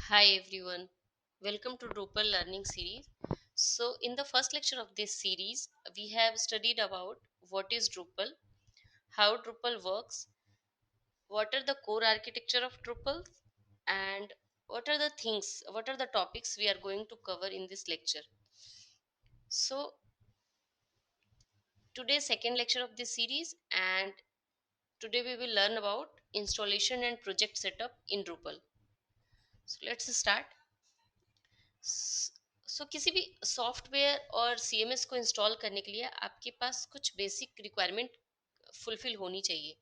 Hi everyone, welcome to Drupal learning series. So in the first lecture of this series, we have studied about what is Drupal, how Drupal works, what are the core architecture of Drupal, and what are the topics we are going to cover in this lecture. So today's second lecture of this series, and today we will learn about installation and project setup in Drupal. So let's start. सो किसी भी software और CMS को install करने के लिए आपके पास कुछ basic requirement fulfil होनी चाहिए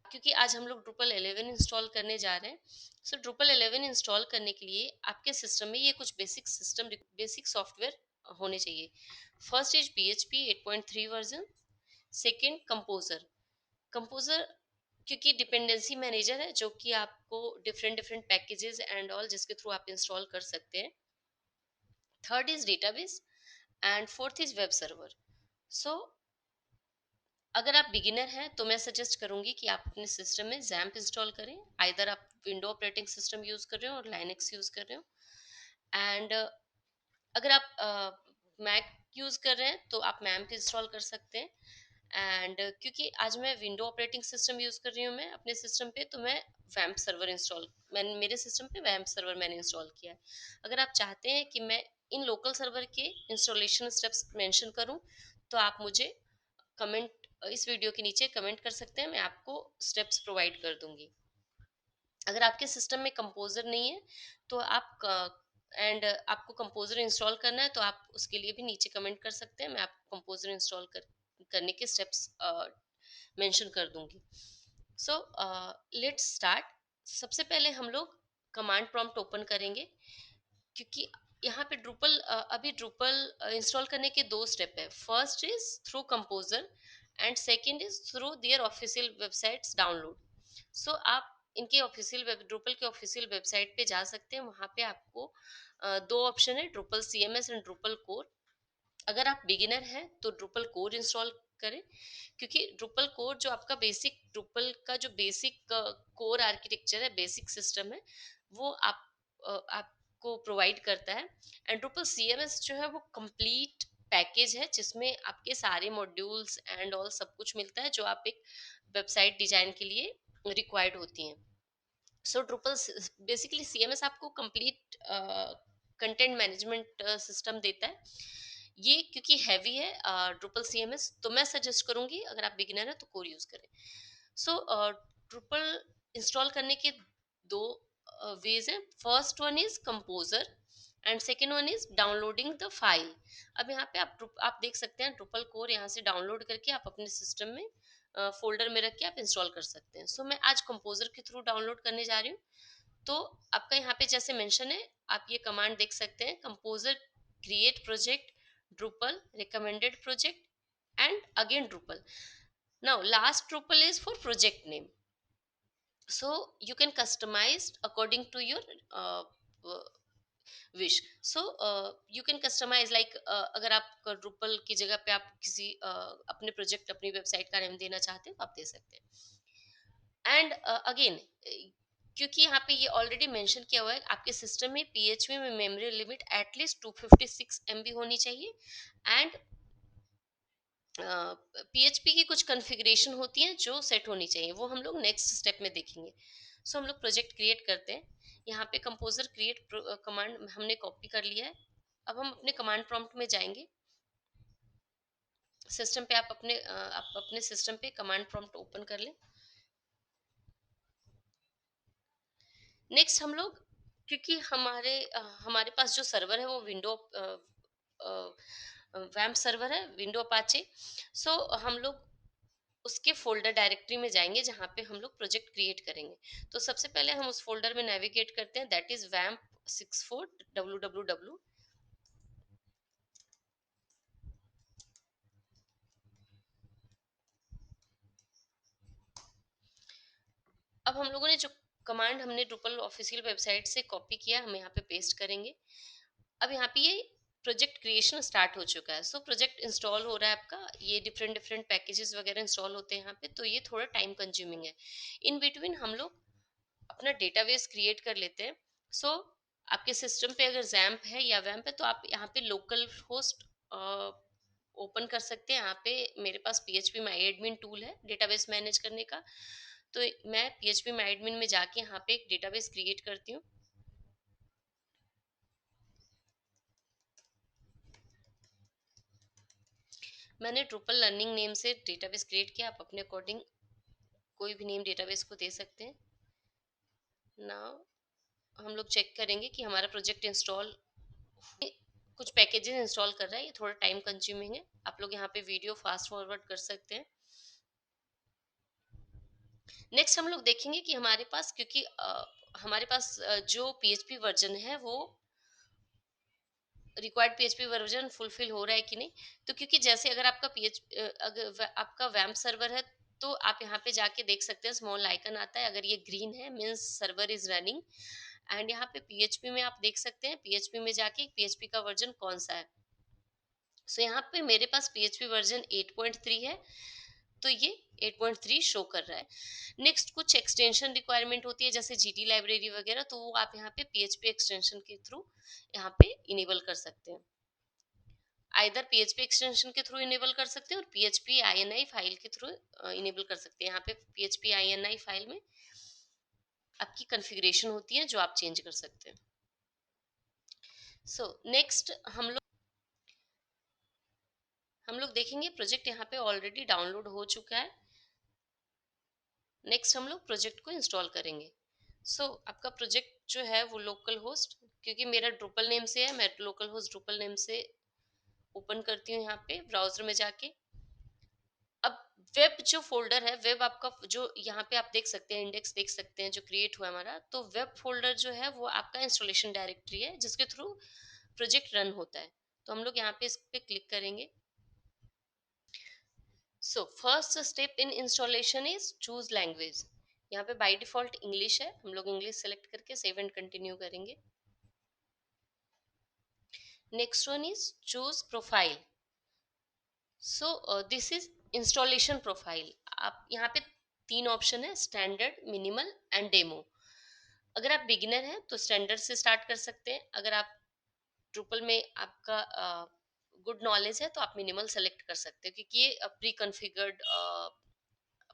क्योंकि आज हम लोग ड्रुपल 11 इंस्टॉल करने जा रहे हैं। सो ड्रुपल 11 इंस्टॉल करने के लिए आपके सिस्टम में ये कुछ बेसिक सॉफ्टवेयर होने चाहिए। First is PHP 8.3 version. Second composer. Composer क्योंकि डिपेंडेंसी मैनेजर है जो कि आपको different different packages and all जिसके थ्रू आप इंस्टॉल कर सकते हैं। Third is database and fourth is web server. So अगर आप बिगिनर हैं तो मैं सजेस्ट करूंगी कि आप अपने सिस्टम में जैम्प इंस्टॉल करें। आइदर आप विंडो ऑपरेटिंग सिस्टम यूज कर रहे हो और लाइनक्स यूज कर रहे हो। एंड अगर आप मैक यूज कर रहे हैं तो आप मैम्प इंस्टॉल कर सकते हैं। एंड क्योंकि आज मैं विंडो ऑपरेटिंग सिस्टम यूज कर रही हूँ मैं अपने सिस्टम पे, तो मैं वैम्प सर्वर इंस्टॉल मैंने मेरे सिस्टम पे वैम्प सर्वर मैंने इंस्टॉल किया है। अगर आप चाहते हैं कि मैं इन लोकल सर्वर के इंस्टॉलेशन स्टेप्स मेंशन करूं तो आप मुझे कमेंट इस वीडियो के नीचे कमेंट कर सकते हैं, मैं आपको स्टेप्स प्रोवाइड कर दूंगी। अगर आपके सिस्टम में कंपोजर नहीं है तो आपको कंपोजर इंस्टॉल करना है तो आप उसके लिए भी नीचे कमेंट कर सकते हैं, मैं आपको कंपोजर करने के स्टेप्स मेंशन कर दूंगी। So let's start. सबसे पहले हम लोग कमांड प्रॉम्प्ट ओपन करेंगे क्योंकि यहाँ पे अभी ड्रूपल इंस्टॉल करने के दो स्टेप है। First is through composer and second is through their official websites download. So आप इनके ऑफिशियल वेब ड्रूपल के ऑफिशियल वेबसाइट पे जा सकते हैं। वहाँ पे आपको दो ऑप्शन है, Drupal CMS and Drupal core. अगर आप बिगिनर हैं तो ड्रूपल कोर इंस्टॉल करें क्योंकि ड्रूपल कोर जो आपका बेसिक ड्रूपल का जो बेसिक कोर आर्किटेक्चर है, बेसिक सिस्टम है, वो आपको प्रोवाइड करता है। एंड ड्रूपल CMS जो है वो कंप्लीट पैकेज है जिसमें आपके सारे मॉड्यूल्स एंड ऑल सब कुछ मिलता है जो आप एक वेबसाइट डिजाइन के लिए रिक्वायर्ड होती हैं। सो ड्रूपल बेसिकली CMS आपको कंप्लीट कंटेंट मैनेजमेंट सिस्टम देता है। ये क्योंकि हैवी है ड्रूपल CMS, तो मैं सजेस्ट करूंगी अगर आप बिगिनर हैं तो कोर यूज करें। सो ड्रूपल इंस्टॉल करने के दो वेज हैं। First one is composer and second one is downloading the file. अब यहाँ पे आप देख सकते हैं ड्रूपल कोर यहाँ से डाउनलोड करके आप अपने सिस्टम में फोल्डर में रख के आप इंस्टॉल कर सकते हैं। सो मैं आज कंपोजर के थ्रू डाउनलोड करने जा रही हूँ। तो आपका यहाँ पे जैसे मेंशन है, आप ये कमांड देख सकते हैं, composer create project Drupal recommended project and again Drupal. Now last Drupal is for project name, so you can customize according to your wish. So you can customize like अगर आप Drupal की जगह पे आप किसी अपने प्रोजेक्ट अपनी website का नेम देना चाहते हो आप दे सकते हैं। एंड अगेन क्योंकि यहाँ पे ये ऑलरेडी मेंशन किया हुआ है, आपके सिस्टम में PHP में मेमोरी लिमिट एटलीस्ट 256 MB होनी चाहिए। एंड PHP की कुछ कॉन्फ़िगरेशन होती हैं जो सेट होनी चाहिए, वो हम लोग नेक्स्ट स्टेप में देखेंगे। सो हम लोग प्रोजेक्ट क्रिएट करते हैं। यहाँ पे कंपोजर क्रिएट कमांड हमने कॉपी कर लिया है। अब हम अपने कमांड प्रॉम्प्ट में जाएंगे। सिस्टम पे आप अपने सिस्टम पे कमांड प्रॉम्प्ट ओपन कर लें। नेक्स्ट हम लोग क्योंकि हमारे पास जो सर्वर है वो विंडो वैम्प सर्वर है, विंडो अपाचे। सो हम लोग उसके फ़ोल्डर डायरेक्टरी में जाएँगे जहाँ पे हम लोग प्रोजेक्ट क्रिएट करेंगे। तो सबसे पहले हम उस फ़ोल्डर में नेविगेट करते हैं, दैट इज़ वैम्प 64 www। अब हम लोगों ने जो कमांड हमने ड्रूपल ऑफ़िशियल वेबसाइट से कॉपी किया, हम यहाँ पे पेस्ट करेंगे। अब यहाँ पे ये प्रोजेक्ट क्रिएशन स्टार्ट हो चुका है। सो प्रोजेक्ट इंस्टॉल हो रहा है आपका, ये डिफरेंट डिफरेंट पैकेजेस वगैरह इंस्टॉल होते हैं यहाँ पे, तो ये थोड़ा टाइम कंज्यूमिंग है। इन बिटवीन हम लोग अपना डेटाबेस क्रिएट कर लेते हैं। सो आपके सिस्टम पे अगर जैम्प है या वैम्प है तो आप यहाँ पे लोकल होस्ट ओपन कर सकते हैं। यहाँ पे मेरे पास पीएचपी माई एडमिन टूल है डेटाबेस मैनेज करने का। तो मैं पीएचपी माई एडमिन में जाके यहाँ पे एक डेटाबेस क्रिएट करती हूँ। मैंने ड्रूपल लर्निंग नेम से डेटाबेस क्रिएट किया। आप अपने अकॉर्डिंग कोई भी नेम डेटाबेस को दे सकते हैं। नाउ हम लोग चेक करेंगे कि हमारा प्रोजेक्ट इंस्टॉल, कुछ पैकेजेस इंस्टॉल कर रहा है। ये थोड़ा टाइम कंज्यूमिंग है। आप लोग यहाँ पे वीडियो फास्ट फॉरवर्ड कर सकते हैं। नेक्स्ट हम लोग देखेंगे कि हमारे पास, क्योंकि हमारे पास जो पीएचपी वर्जन है वो रिक्वायर्ड पीएचपी वर्जन फुलफिल हो रहा है कि नहीं। तो क्योंकि जैसे अगर आपका आपका वैम्प सर्वर है तो आप यहाँ पे जाके देख सकते हैं, स्मॉल आइकन आता है। अगर ये ग्रीन है means server is running. And यहाँ पे पीएचपी में आप देख सकते हैं, पीएचपी में जाके पीएचपी का वर्जन कौन सा है। सो यहाँ पे मेरे पास पीएचपी वर्जन 8.3 है। तो ये 8.3 शो कर रहा है। नेक्स्ट कुछ एक्सटेंशन रिक्वायरमेंट होती है जैसे जीटी लाइब्रेरी वगैरह, तो वो आप यहाँ पे पीएचपी एक्सटेंशन के थ्रू यहाँ पे इनेबल कर सकते हैं। आइदर पीएचपी एक्सटेंशन के थ्रू इनेबल कर सकते हैं और पीएचपी आईएनआई फाइल के थ्रू इनेबल कर सकते हैं। यहाँ पे पीएचपी आईएनआई फाइल में आपकी कॉन्फ़िगरेशन होती है जो आप चेंज कर सकते हैं। सो नेक्स्ट हम लोग देखेंगे प्रोजेक्ट यहाँ पे ऑलरेडी डाउनलोड हो चुका है। नेक्स्ट हम लोग प्रोजेक्ट को इंस्टॉल करेंगे। आपका प्रोजेक्ट जो है वो लोकल होस्ट, क्योंकि मेरा ड्रूपल नेम से है, मैं लोकल होस्ट ड्रूपल नेम से ओपन करती हूँ यहाँ पे ब्राउजर में जाके। अब वेब जो फ़ोल्डर है, वेब आपका जो यहाँ पे आप देख सकते हैं, इंडेक्स देख सकते हैं जो क्रिएट हुआ है हमारा, तो वेब फ़ोल्डर जो है वो आपका इंस्टॉलेशन डायरेक्टरी है जिसके थ्रू प्रोजेक्ट रन होता है। तो हम लोग यहाँ पे इस पे क्लिक करेंगे। First step in installation is choose language. यहाँ पे बाय डिफॉल्ट इंग्लिश है, हम लोग इंग्लिश सेलेक्ट करके सेव एंड कंटिन्यू करेंगे। Next one is choose profile. This is installation profile. आप यहाँ पे तीन ऑप्शन है, स्टैंडर्ड, मिनिमल एंड डेमो। अगर आप बिगिनर हैं तो स्टैंडर्ड से स्टार्ट कर सकते हैं। अगर आप ड्रूपल में आपका गुड नॉलेज है तो आप मिनिमल सेलेक्ट कर सकते हैं, क्योंकि ये प्री कॉन्फ़िगर्ड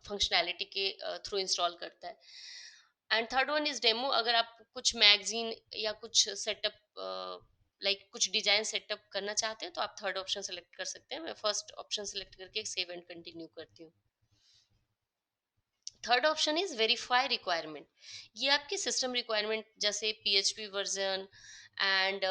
फंक्शनैलिटी के थ्रू इंस्टॉल करता है। And third one is demo. अगर आप कुछ मैगजीन या कुछ सेटअप लाइक कुछ डिजाइन सेटअप करना चाहते हैं तो आप थर्ड ऑप्शन सेलेक्ट कर सकते हैं। मैं फर्स्ट ऑप्शन सेलेक्ट करके सेव एंड कंटिन्यू करती हूँ। Third option is verify requirement. ये आपकी सिस्टम रिक्वायरमेंट जैसे पीएचपी वर्जन एंड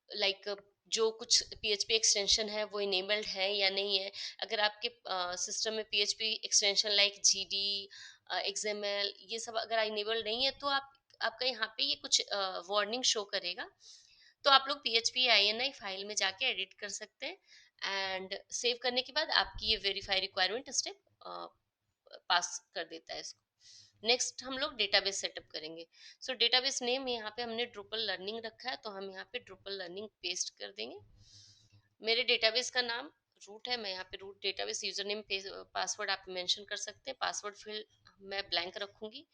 लाइक जो कुछ पीएचपी एक्सटेंशन है वो इनेबल्ड है या नहीं है। अगर आपके सिस्टम में PHP extension like GD, XML ये सब अगर इनेबल्ड नहीं है तो आप आपका यहाँ पे ये कुछ वार्निंग शो करेगा। तो आप लोग पीएचपी आईएनआई फाइल में जाके एडिट कर सकते हैं एंड सेव करने के बाद आपकी ये वेरीफाई रिक्वायरमेंट स्टेप पास कर देता है इसको। नेक्स्ट हम लोग डेटाबेस सेटअप करेंगे। डेटाबेस नेम यहाँ पे हमने ड्रूपल लर्निंग रखा है तो हम यहाँ पे ड्रूपल लर्निंग पेस्ट कर देंगे। मेरे डेटाबेस का नाम रूट है, मैं यहाँ पे root database user name password आप मेंशन कर सकते हैं। पासवर्ड फील्ड मैं ब्लैंक रखूंगी।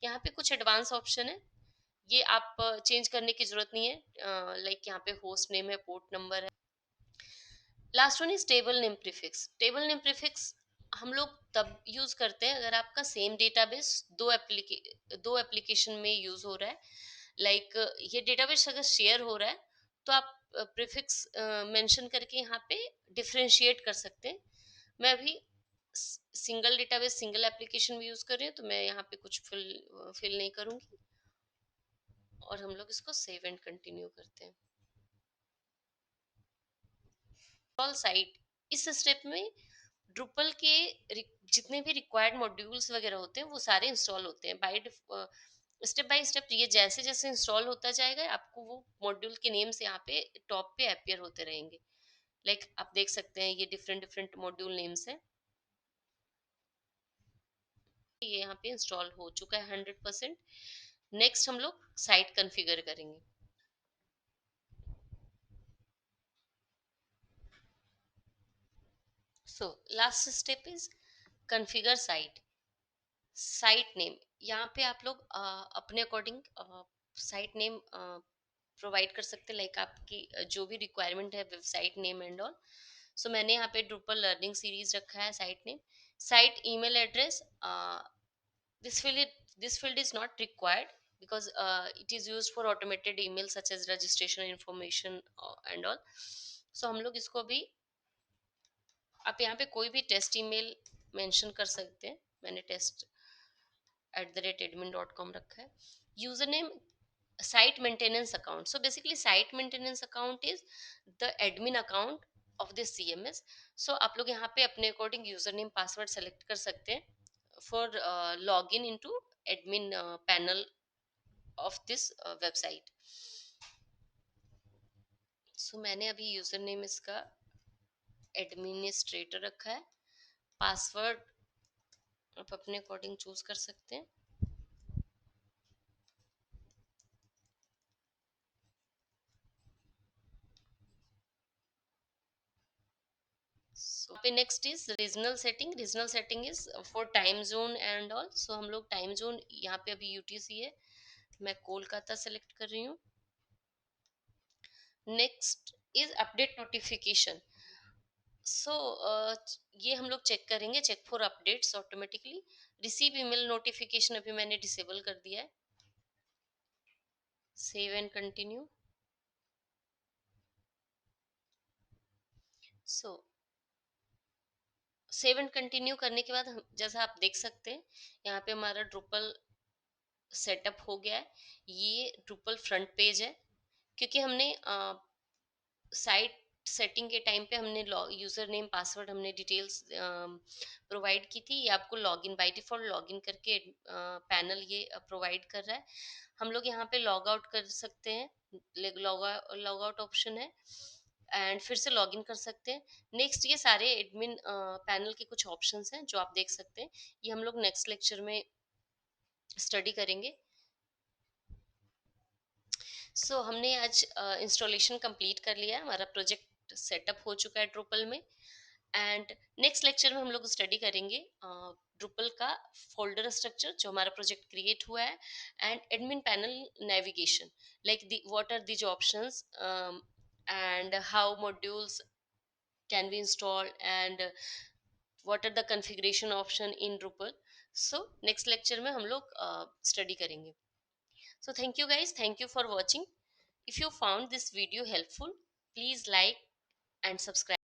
यहाँ पे कुछ एडवांस ऑप्शन है, ये आप चेंज करने की जरूरत नहीं है। लाइक यहाँ पे होस्ट नेम है, पोर्ट नंबर है। Last one is table name prefix. Table name prefix हम लोग तब यूज करते हैं अगर आपका सेम डेटाबेस दो एप्लीकेशन में यूज हो रहा है। लाइक ये डेटाबेस अगर शेयर हो रहा है तो आप प्रीफिक्स मेंशन करके यहाँ पे डिफरेंशिएट कर सकते हैं। मैं अभी सिंगल डेटाबेस सिंगल एप्लीकेशन में यूज कर रही हूँ तो मैं यहाँ पे कुछ फिल नहीं करूंगी और हम लोग इसको सेव एंड कंटिन्यू करते हैं। ऑल साइट, इस स्टेप में ड्रुपल के जितने भी रिक्वायर्ड मॉड्यूल्स वगैरह होते हैं वो सारे इंस्टॉल होते हैं बाय स्टेप। ये जैसे जैसे इंस्टॉल होता जाएगा आपको वो मॉड्यूल के नेम्स यहाँ पे टॉप पे अपियर होते रहेंगे। लाइक आप देख सकते हैं ये डिफरेंट डिफरेंट मॉड्यूल नेम्स हैं। ये यहाँ पे इंस्टॉल हो चुका है 100%। नेक्स्ट हम लोग साइट कॉन्फ़िगर करेंगे। Last step is configure site. Site name यहाँ पे आप लोग अपने अकॉर्डिंग साइट नेम प्रोवाइड कर सकते हैं, लाइक आपकी जो भी रिक्वायरमेंट है, वेबसाइट नेम एंड ऑल। सो मैंने यहाँ पे ड्रूपल लर्निंग सीरीज रखा है, site name, site email address. this field it, this field is not required because it is used for automated email such as registration information and all। so हम लोग इसको भी, आप यहाँ पे कोई भी टेस्ट ईमेल मेंशन कर सकते हैं। मैंने test@admin.com रखा है। User name, site maintenance account, so basically site maintenance account is the admin account of the CMS। so आप लोग यहाँ पे अपने according user name password select कर सकते हैं for log in into admin panel of this website. So मैंने अभी यूजर नेम इसका एडमिनिस्ट्रेटर रखा है। पासवर्ड आप अपने अकॉर्डिंग चूज कर सकते हैं। So पे next is regional setting. Regional setting is for time zone and all. So हम लोग टाइम जोन यहाँ पे अभी यूटीसी है, मैं कोलकाता सेलेक्ट कर रही हूँ। Next is update notification. So ये हम लोग चेक करेंगे, check for updates automatically. Receive email notification अभी मैंने डिसेबल कर दिया है। Save and continue. So save and continue करने के बाद जैसा आप देख सकते हैं यहाँ पे हमारा ड्रुपल सेटअप हो गया है। ये ड्रुपल फ्रंट पेज है, क्योंकि हमने साइट सेटिंग के टाइम पे हमने यूजर नेम पासवर्ड हमने डिटेल्स प्रोवाइड की थी। ये आपको लॉगिन बाय डिफॉल्ट लॉगिन करके पैनल ये प्रोवाइड कर रहा है। हम लोग यहाँ पे लॉग आउट कर सकते हैं, लॉग आउट ऑप्शन है, एंड फिर से लॉगिन कर सकते हैं। नेक्स्ट ये सारे एडमिन पैनल के कुछ ऑप्शंस हैं जो आप देख सकते हैं। ये हम लोग नेक्स्ट लेक्चर में स्टडी करेंगे। हमने आज इंस्टॉलेशन कंप्लीट कर लिया है, हमारा प्रोजेक्ट सेटअप हो चुका है ड्रुपल में। एंड नेक्स्ट लेक्चर में हम लोग स्टडी करेंगे ड्रुपल का फोल्डर स्ट्रक्चर जो हमारा प्रोजेक्ट क्रिएट हुआ है, and admin panel navigation, like the what are these options and how modules can be installed, and what are the configuration option in Drupal। so next lecture में हम लोग study करेंगे। so thank you guys, thank you for watching। if you found this video helpful, please like and subscribe।